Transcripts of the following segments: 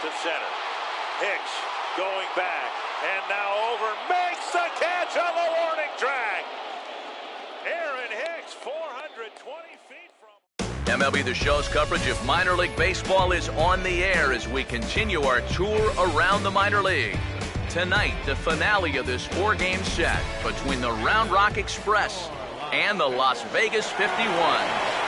to center. Hicks going back, and now over, makes the catch on the warning track. Aaron Hicks, 420 feet from... MLB The Show's coverage of minor league baseball is on the air as we continue our tour around the minor league. Tonight, the finale of this four-game set between the Round Rock Express and the Las Vegas 51.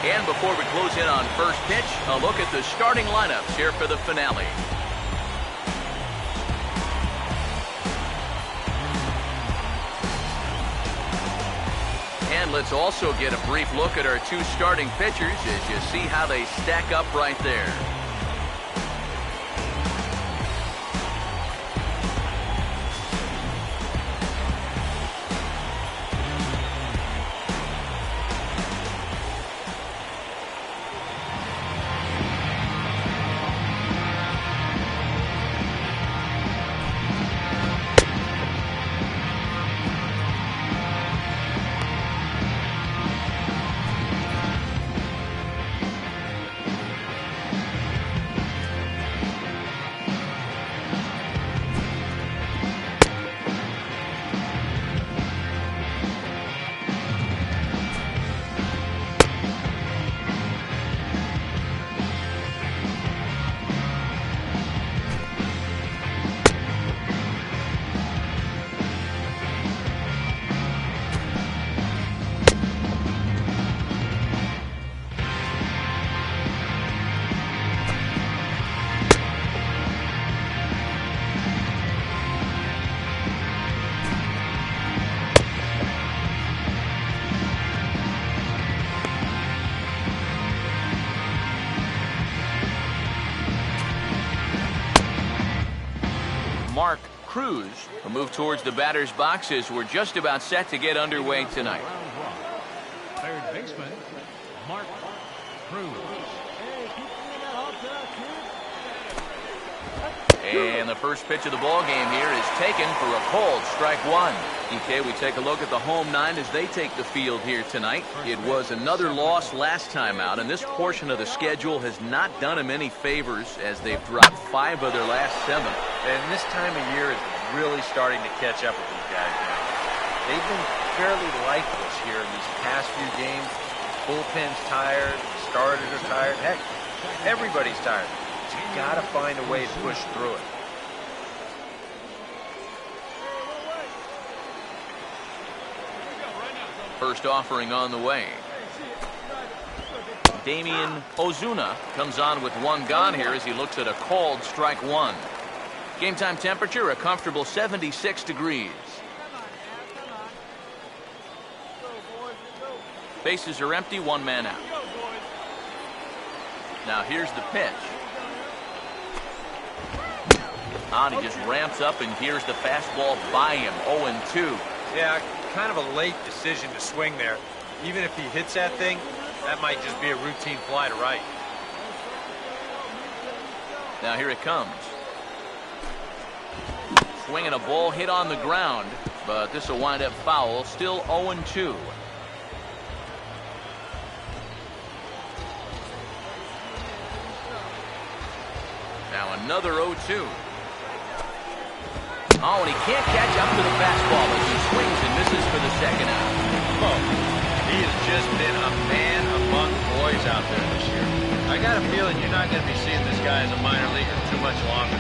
And before we close in on first pitch, a look at the starting lineups here for the finale. And let's also get a brief look at our two starting pitchers as you see how they stack up right there. Cruz will move towards the batter's boxes. We're just about set to get underway tonight. Third baseman, Mark Cruz. And the first pitch of the ball game here is taken for a called strike one. Okay, we take a look at the home nine as they take the field here tonight. It was another loss last time out, and this portion of the schedule has not done them any favors as they've dropped 5 of their last 7. And this time of year is really starting to catch up with these guys now. They've been fairly lifeless here in these past few games. Bullpen's tired, starters are tired. Heck, everybody's tired. But you got to find a way to push through it. First offering on the way. Damian Ozuna comes on with 1 gone here as he looks at a called strike one. Game time temperature, a comfortable 76 degrees. Bases are empty, 1 man out. Now here's the pitch. And he just ramps up, and here's the fastball by him, 0-2. Yeah, kind of a late decision to swing there. Even if he hits that thing, that might just be a routine fly to right. Now here it comes. Swinging a ball hit on the ground, but this will wind up foul. Still 0-2. Now another 0-2. Oh, and he can't catch up to the fastball as he swings and misses for the second out. Oh, he has just been a man among boys out there this year. I got a feeling you're not going to be seeing this guy as a minor leaguer too much longer.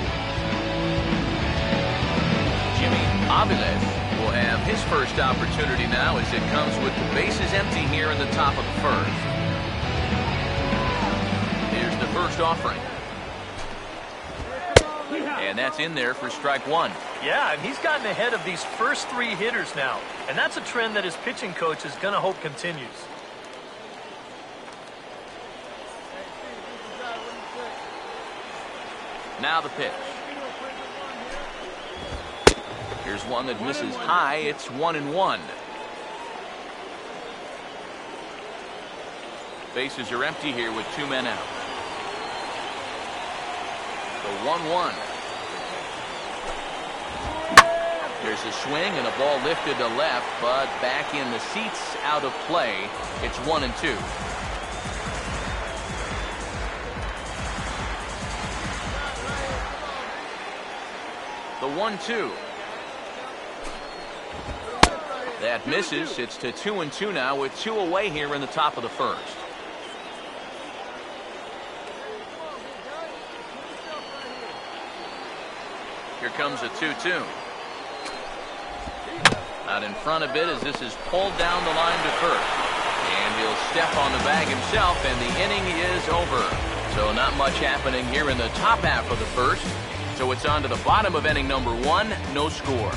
Jimmy Aviles will have his first opportunity now as it comes with the bases empty here in the top of the first. Here's the first offering. And that's in there for strike one. Yeah, and he's gotten ahead of these first 3 hitters now. And that's a trend that his pitching coach is going to hope continues. Now the pitch. Here's one that misses high. It's 1-1. Bases are empty here with 2 men out. The 1-1. There's a swing and a ball lifted to left, but back in the seats, out of play. It's 1-2. 1-2. That misses. It's to 2-2 now with 2 away here in the top of the first. Here comes a 2-2. Out in front a bit as this is pulled down the line to first. And he'll step on the bag himself, and the inning is over. So not much happening here in the top half of the first. So it's on to the bottom of inning number 1, no score.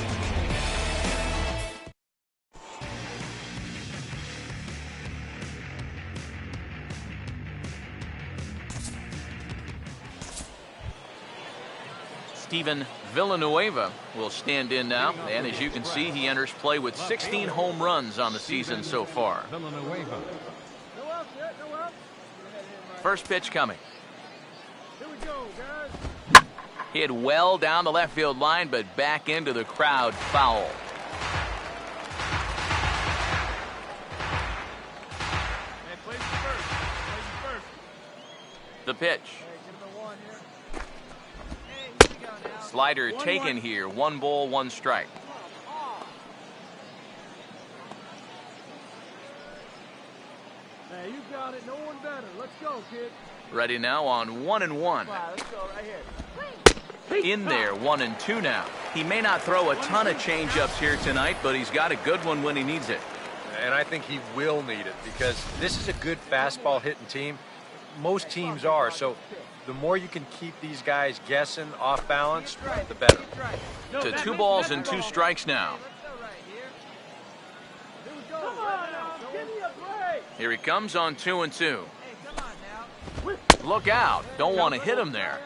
Steven Villanueva will stand in now, and as you can see, he enters play with 16 home runs on the season so far. First pitch coming. Hit well down the left field line, but back into the crowd, foul. The pitch. Slider taken here. 1 ball, 1 strike. Hey, you got it. No one better. Let's go, kid. Ready now on 1-1. Wow, let's go right here. In there, 1-2 now. He may not throw a ton of changeups here tonight, but he's got a good one when he needs it. And I think he will need it because this is a good fastball hitting team. Most teams are. So the more you can keep these guys guessing, off balance, the better. To 2 balls and 2 strikes now. Here he comes on 2-2. Look out. Don't want to hit him there.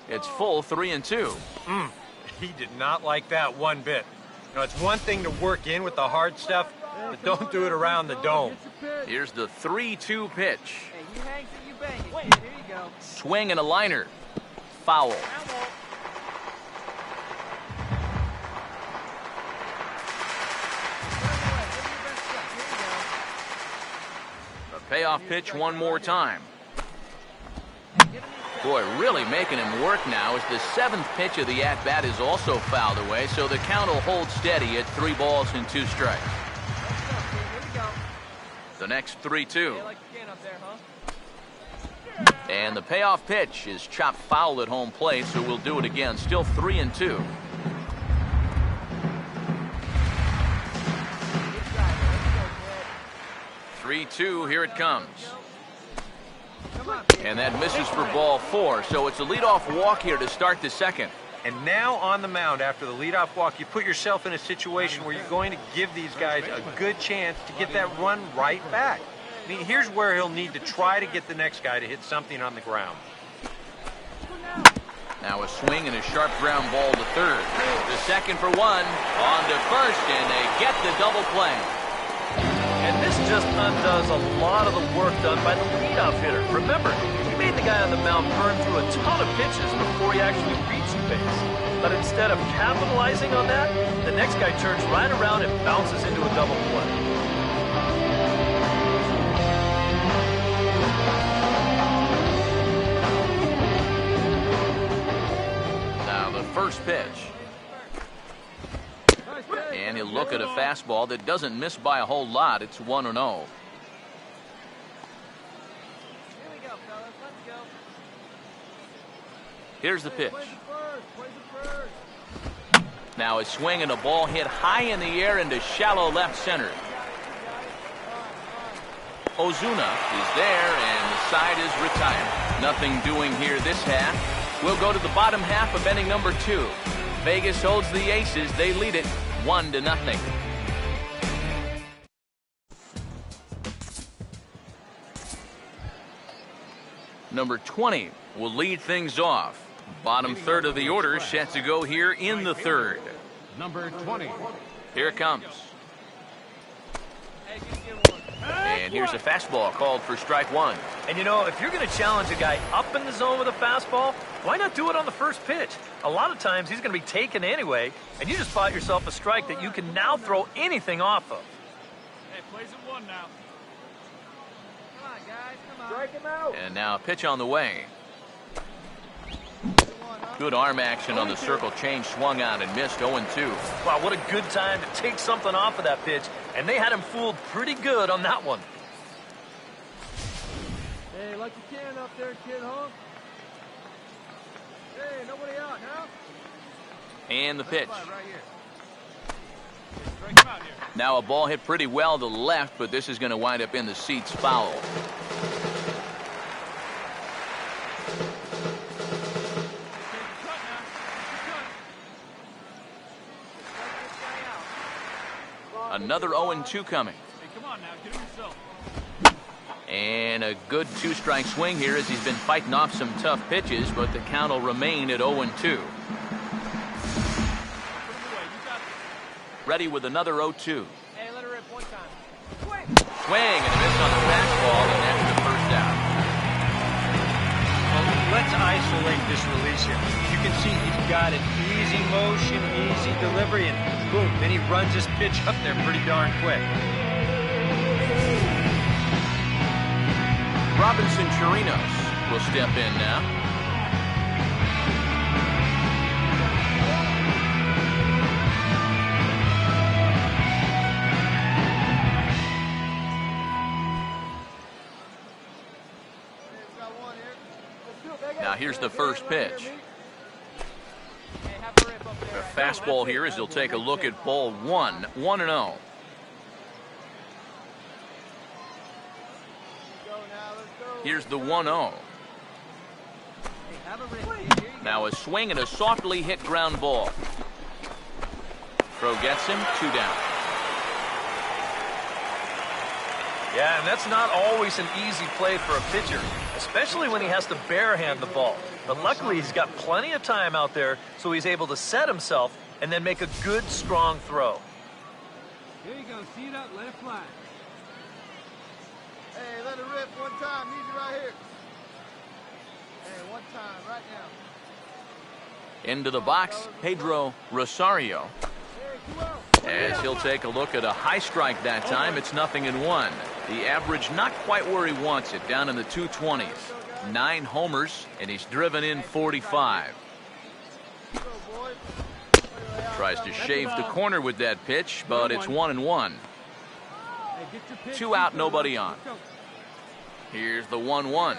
It's full 3-2. He did not like that one bit. You know, it's one thing to work in with the hard stuff, but don't do it around the dome. Here's the 3-2 pitch. Hey, you hang till you bang it, kid. Here you go. Swing and a liner. Foul. A payoff pitch one more time. Boy, really making him work now as the 7th pitch of the at-bat is also fouled away, so the count will hold steady at 3 balls and 2 strikes. The next 3-2. And the payoff pitch is chopped foul at home plate, so we'll do it again. Still 3-2. Here it comes. And that misses for ball 4, so it's a leadoff walk here to start the second. And now on the mound after the leadoff walk, you put yourself in a situation where you're going to give these guys a good chance to get that run right back. I mean, here's where he'll need to try to get the next guy to hit something on the ground. Now a swing and a sharp ground ball to third. The second for 1, on to first, and they get the double play. And this just undoes a lot of the work done by the leadoff hitter. Remember, he made the guy on the mound burn through a ton of pitches before he actually reached base. But instead of capitalizing on that, the next guy turns right around and bounces into a double play. Now the first pitch. And he'll look at a fastball that doesn't miss by a whole lot. It's 1-0. Here we go, fellas. Let's go. Here's the pitch. Now a swing and a ball hit high in the air into shallow left center. Ozuna is there, and the side is retired. Nothing doing here this half. We'll go to the bottom half of inning number 2. Vegas holds the Aces. They lead it 1-0. Number 20 will lead things off. Bottom third of the order set to go here in the third. Number 20. Here it comes. And here's a fastball called for strike 1. And you know, if you're going to challenge a guy up in the zone with a fastball, why not do it on the first pitch? A lot of times he's going to be taken anyway, and you just bought yourself a strike that you can now throw anything off of. Hey, plays at 1 now. Come on, guys, come on. Strike him out. And now a pitch on the way. 1, huh? Good arm action on the circle change, swung out and missed. 0-2. Wow, what a good time to take something off of that pitch, and they had him fooled pretty good on that one. Hey, like you can up there, kid, huh? Hey, nobody out now? And the pitch. Right here. Now a ball hit pretty well to the left, but this is going to wind up in the seats, foul. Another 0-2 coming. Hey, come on now, get him yourself. And a good two-strike swing here as he's been fighting off some tough pitches, but the count will remain at 0-2. Ready with another 0-2. Hey, let her rip one time. Swing and a miss on the fastball, and that's the first out. Well, let's isolate this release here. You can see he's got an easy motion, easy delivery, and boom, then he runs his pitch up there pretty darn quick. Robinson Chirinos will step in now. Now here's the first pitch. The fastball here as he'll take a look at ball 1, 1-0. Here's the 1-0. Now a swing and a softly hit ground ball. Throw gets him, 2 down. Yeah, and that's not always an easy play for a pitcher, especially when he has to barehand the ball. But luckily, he's got plenty of time out there, so he's able to set himself and then make a good, strong throw. Here you go. See that? Let it fly. Hey, let it rip one time. Easy right here. Hey, one time, right now. Into the box, Pedro Rosario. As he'll take a look at a high strike that time, it's 0-1. The average not quite where he wants it, down in the 220s. 9 homers, and he's driven in 45. Tries to shave the corner with that pitch, but it's 1-1. 2 out, nobody on. Here's the 1-1.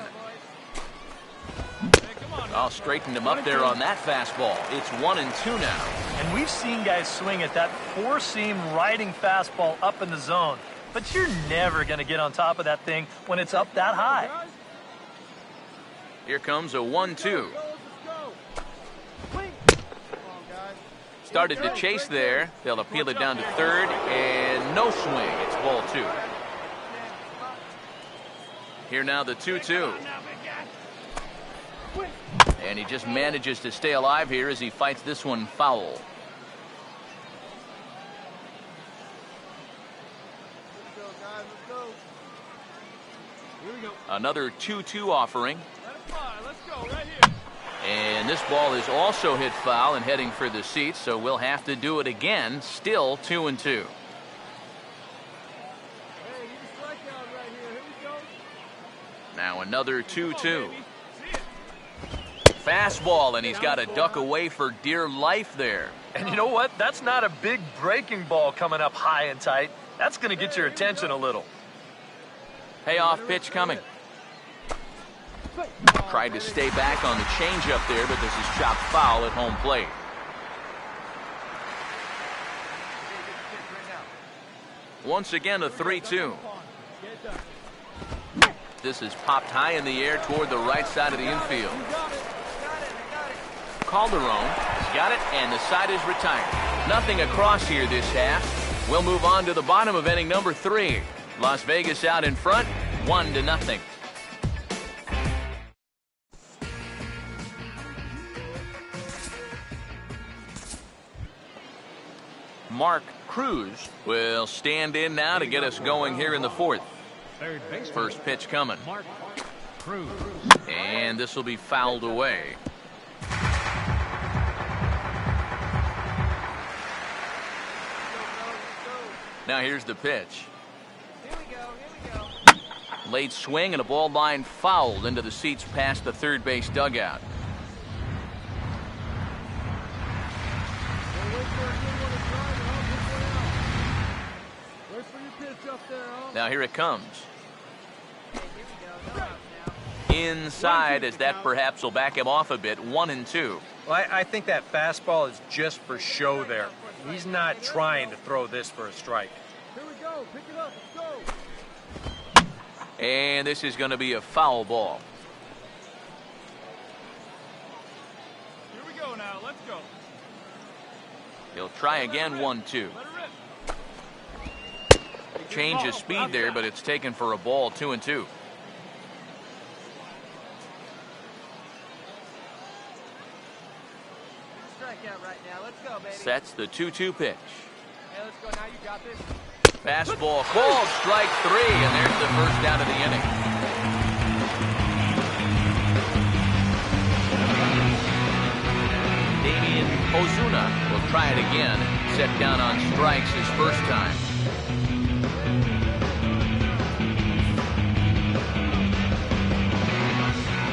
I'll straighten him up there on that fastball. It's 1-2 now. And we've seen guys swing at that four-seam riding fastball up in the zone, but you're never going to get on top of that thing when it's up that high. Here comes a 1-2. Started to chase there. They'll appeal it down to third, and no swing. It's ball 2. Here now the 2-2. And he just manages to stay alive here as he fights this one foul. Another 2-2 offering. And this ball is also hit foul and heading for the seats, so we'll have to do it again. Still 2-2. Now another 2-2. Fastball, and he's got to duck away for dear life there. And you know what? That's not a big breaking ball coming up high and tight. That's going to get your attention a little. Payoff pitch coming. Tried to stay back on the changeup there, but this is chopped foul at home plate. Once again, a 3-2. This is popped high in the air toward the right side of the infield. Calderon got it, and the side is retired. Nothing across here this half. We'll move on to the bottom of inning number 3. Las Vegas out in front, 1-0. Mark Cruz will stand in now to get us going here in the 4th. First pitch coming. Mark Cruz. And this will be fouled away. Now here's the pitch. Here we go. Late swing and a ball line fouled into the seats past the third base dugout. Now here it comes. Inside, as that perhaps will back him off a bit. 1-2. Well, I think that fastball is just for show there. He's not trying to throw this for a strike. Here we go. Pick it up. Let's go. And this is going to be a foul ball. Here we go now. Let's go. He'll try again. 1-2. Let it rip. Change of speed there, but it's taken for a ball. 2-2. Strikeout right now. Let's go, baby. Sets the 2-2 pitch. Hey, let's go. Now you got this. Fastball called, strike 3, and there's the first out of the inning. Damian Ozuna will try it again. Set down on strikes his first time.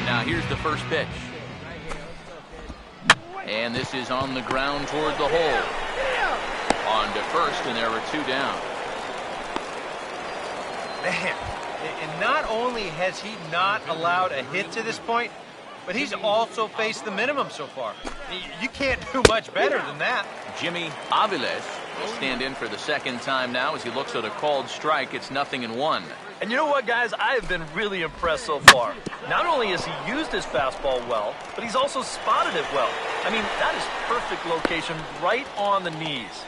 Now here's the first pitch. And this is on the ground toward the hole. On to first, and there were 2 down. Man, and not only has he not allowed a hit to this point, but he's also faced the minimum so far. You can't do much better than that. Jimmy Aviles will stand in for the second time now as he looks at a called strike. It's 0-1. And you know what, guys? I have been really impressed so far. Not only has he used his fastball well, but he's also spotted it well. I mean, that is perfect location right on the knees.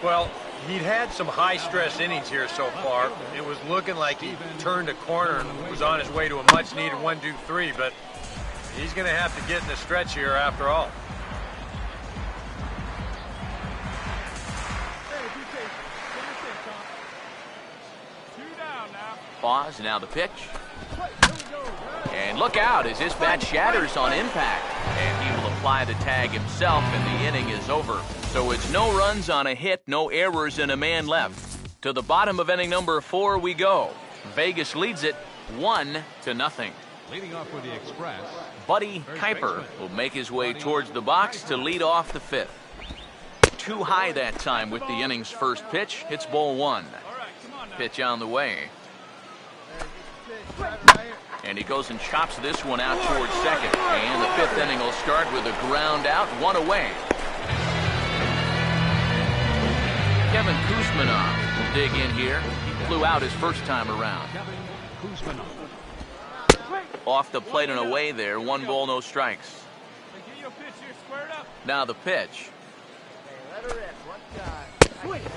Well, he'd had some high-stress innings here so far. It was looking like he turned a corner and was on his way to a much-needed 1-2-3, but he's going to have to get in the stretch here after all. Pause, now the pitch. And look out as this bat shatters on impact. And he will apply the tag himself, and the inning is over. So it's no runs on a hit, no errors, and a man left. To the bottom of inning number 4 we go. Vegas leads it 1-0. Leading off for the Express. Buddy Kuiper will make his way towards the box to lead off the 5th. Too high that time with the inning's first pitch. It's ball 1. Pitch on the way. And he goes and chops this one out towards second. And the 5th inning will start with a ground out, 1 away. Kevin Kuzmanov will dig in here. He flew out his first time around. Off the plate and away there. 1 ball, no strikes. Now the pitch.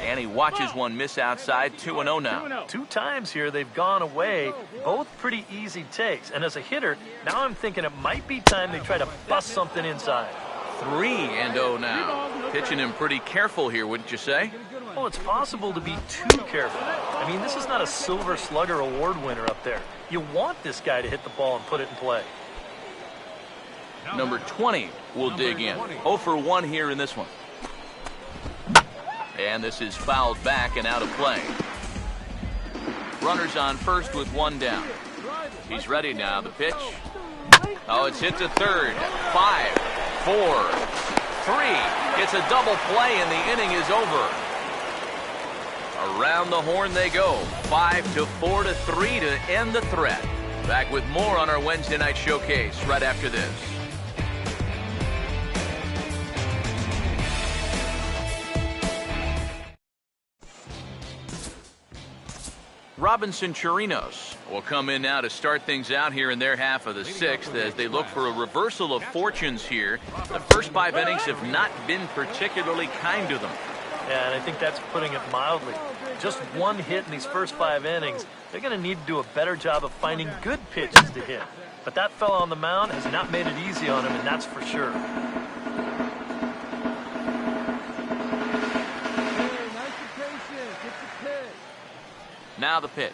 And he watches one miss outside. 2-0 now. 2 times here they've gone away. Both pretty easy takes. And as a hitter, now I'm thinking it might be time they try to bust something inside. 3-0 now. Pitching him pretty careful here, wouldn't you say? Well, it's possible to be too careful. I mean, this is not a Silver Slugger award winner up there. You want this guy to hit the ball and put it in play. Number 20 will dig in. 0 for 1 here in this one. And this is fouled back and out of play. Runners on first with 1 down. He's ready now. The pitch. Oh, it's hit to third. 5, 4, 3. It's a double play and the inning is over. Around the horn they go. 5-4 to 3 to end the threat. Back with more on our Wednesday night showcase right after this. Robinson Chirinos will come in now to start things out here in their half of the 6th as they look for a reversal of fortunes here. The first 5 innings have not been particularly kind to them. Yeah, and I think that's putting it mildly. Just 1 hit in these first 5 innings. They're going to need to do a better job of finding good pitches to hit. But that fella on the mound has not made it easy on him, and that's for sure. Now the pitch.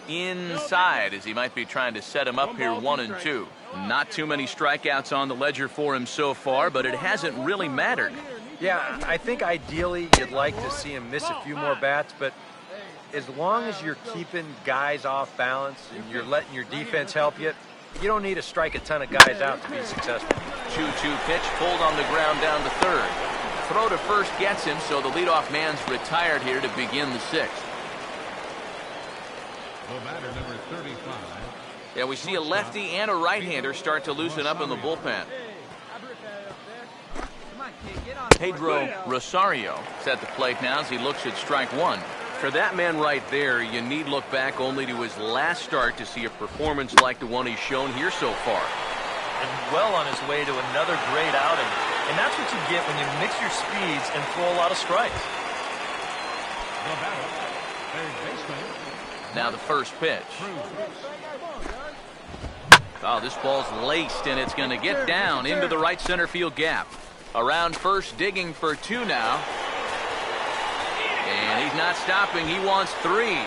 Inside as he might be trying to set him up here 1-2. Not too many strikeouts on the ledger for him so far, but it hasn't really mattered. Yeah, I think ideally you'd like to see him miss a few more bats, but as long as you're keeping guys off balance and you're letting your defense help you, you don't need to strike a ton of guys out to be successful. 2-2 pitch pulled on the ground down to third. Throw to first gets him, so the leadoff man's retired here to begin the sixth. The batter, number 35. Yeah, we see a lefty and a right-hander start to loosen up in the bullpen. Pedro Rosario is at the plate now as he looks at strike one. For that man right there, you need look back only to his last start to see a performance like the one he's shown here so far. And well on his way to another great outing. And that's what you get when you mix your speeds and throw a lot of strikes. The batter, third baseman. Now the first pitch. Oh, this ball's laced, and it's going to get down into the right center field gap. Around first, digging for two now. And he's not stopping. He wants three.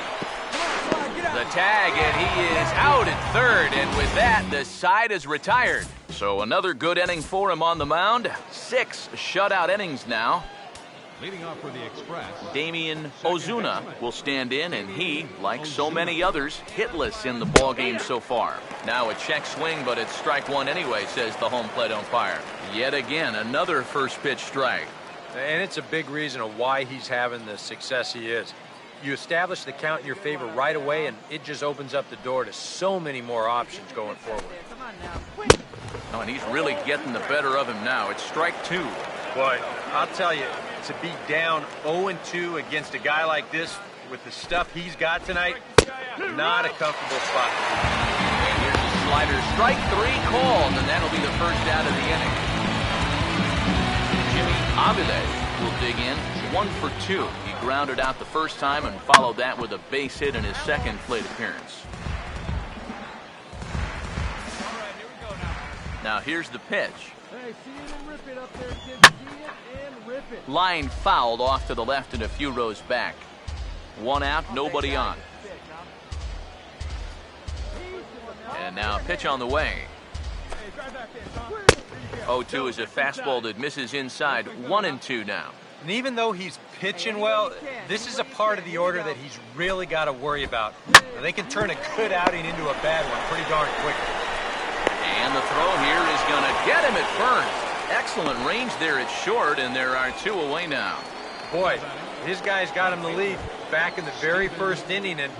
The tag, and he is out at third. And with that, the side is retired. So another good inning for him on the mound. 6 shutout innings now. Leading off for the Express. Damian Ozuna will stand in, and he, like so many others, hitless in the ballgame so far. Now a check swing, but it's strike one anyway, says the home plate umpire. Yet again, another first pitch strike. And it's a big reason of why he's having the success he is. You establish the count in your favor right away, and it just opens up the door to so many more options going forward. Oh, and he's really getting the better of him now. It's strike two. Boy, I'll tell you, to be down 0-2 against a guy like this with the stuff he's got tonight, not a comfortable spot to be. And here's a slider. Strike three called, and that'll be the first out of the inning. Jimmy Avila will dig in. 1 for 2. He grounded out the first time and followed that with a base hit in his second plate appearance. Now here's the pitch. Hey, see it and rip it up there, kids. See it and rip it. Line fouled off to the left and a few rows back. 1 out, nobody on. And now a pitch on the way. 0-2 is a fastball that misses inside. 1-2 now. And even though he's pitching well, this is a part of the order that he's really got to worry about. They can turn a good outing into a bad one pretty darn quickly. And the throw here is going to get him at first. Excellent range there at short, and there are 2 away now. Boy, his guy's got him the lead back in the very first inning, and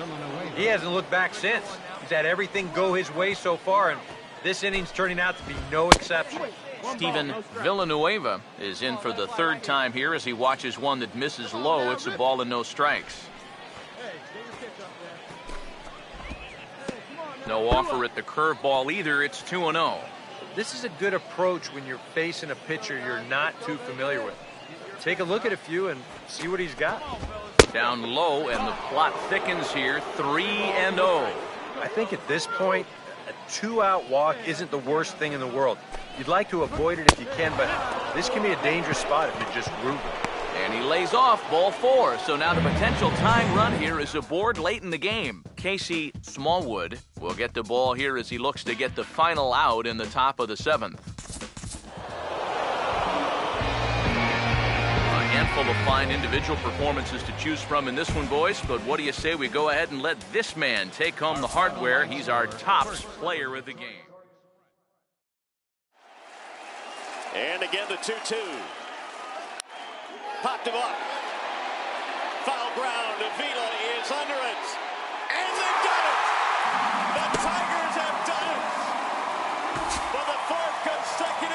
he hasn't looked back since. He's had everything go his way so far, and this inning's turning out to be no exception. Steven Villanueva is in for the 3rd time here as he watches one that misses low. It's a ball and no strikes. No offer at the curveball either. It's 2-0. This is a good approach when you're facing a pitcher you're not too familiar with. Take a look at a few and see what he's got. Down low, and the plot thickens here. 3-0. I think at this point, a 2-out walk isn't the worst thing in the world. You'd like to avoid it if you can, but this can be a dangerous spot if you're just rooting. And he lays off ball 4. So now the potential tying run here is aboard late in the game. Casey Smallwood will get the ball here as he looks to get the final out in the top of the 7th. A handful of fine individual performances to choose from in this one, boys. But what do you say we go ahead and let this man take home the hardware? He's our tops player of the game. And again the 2-2. Popped him up. Foul ground. Avila is under it. And they've done it! The Tigers have done it! For the 4th consecutive